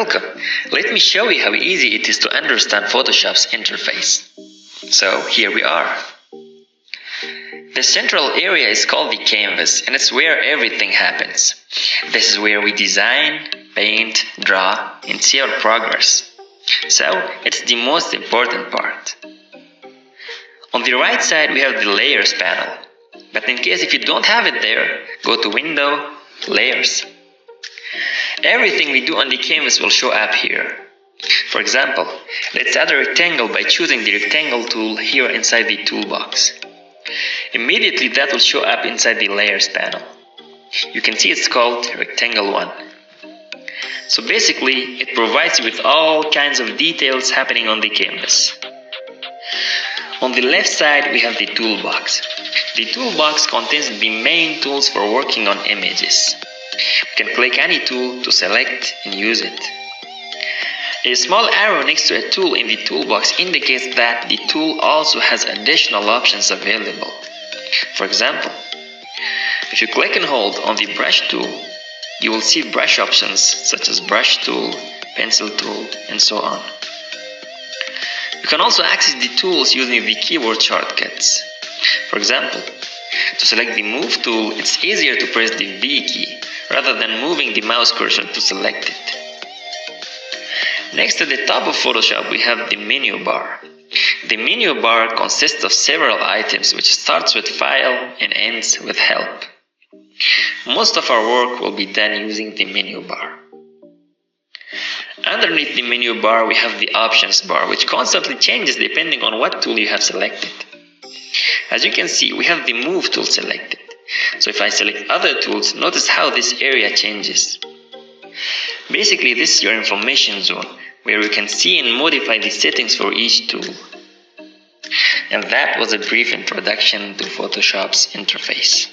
Welcome! Let me show you how easy it is to understand Photoshop's interface. So here we are. The central area is called the canvas, and it's where everything happens. This is where we design, paint, draw, and see our progress. So it's the most important part. On the right side we have the layers panel, but in case if you don't have it there, go to Window, Layers. Everything we do on the canvas will show up here. For example, let's add a rectangle by choosing the rectangle tool here inside the toolbox. Immediately that will show up inside the layers panel. You can see it's called rectangle 1. So basically it provides you with all kinds of details happening on the canvas. On the left side we have the toolbox. The toolbox contains the main tools for working on images. You can click any tool to select and use it. A small arrow next to a tool in the toolbox indicates that the tool also has additional options available. For example, if you click and hold on the brush tool, you will see brush options such as brush tool, pencil tool, and so on. You can also access the tools using the keyboard shortcuts. For example, to select the Move tool, it's easier to press the V key rather than moving the mouse cursor to select it. Next to the top of Photoshop we have the menu bar. The menu bar consists of several items which starts with File and ends with Help. Most of our work will be done using the menu bar. Underneath the menu bar we have the Options bar, which constantly changes depending on what tool you have selected. As you can see, we have the Move tool selected. So if I select other tools, notice how this area changes. Basically, this is your information zone, where you can see and modify the settings for each tool. And that was a brief introduction to Photoshop's interface.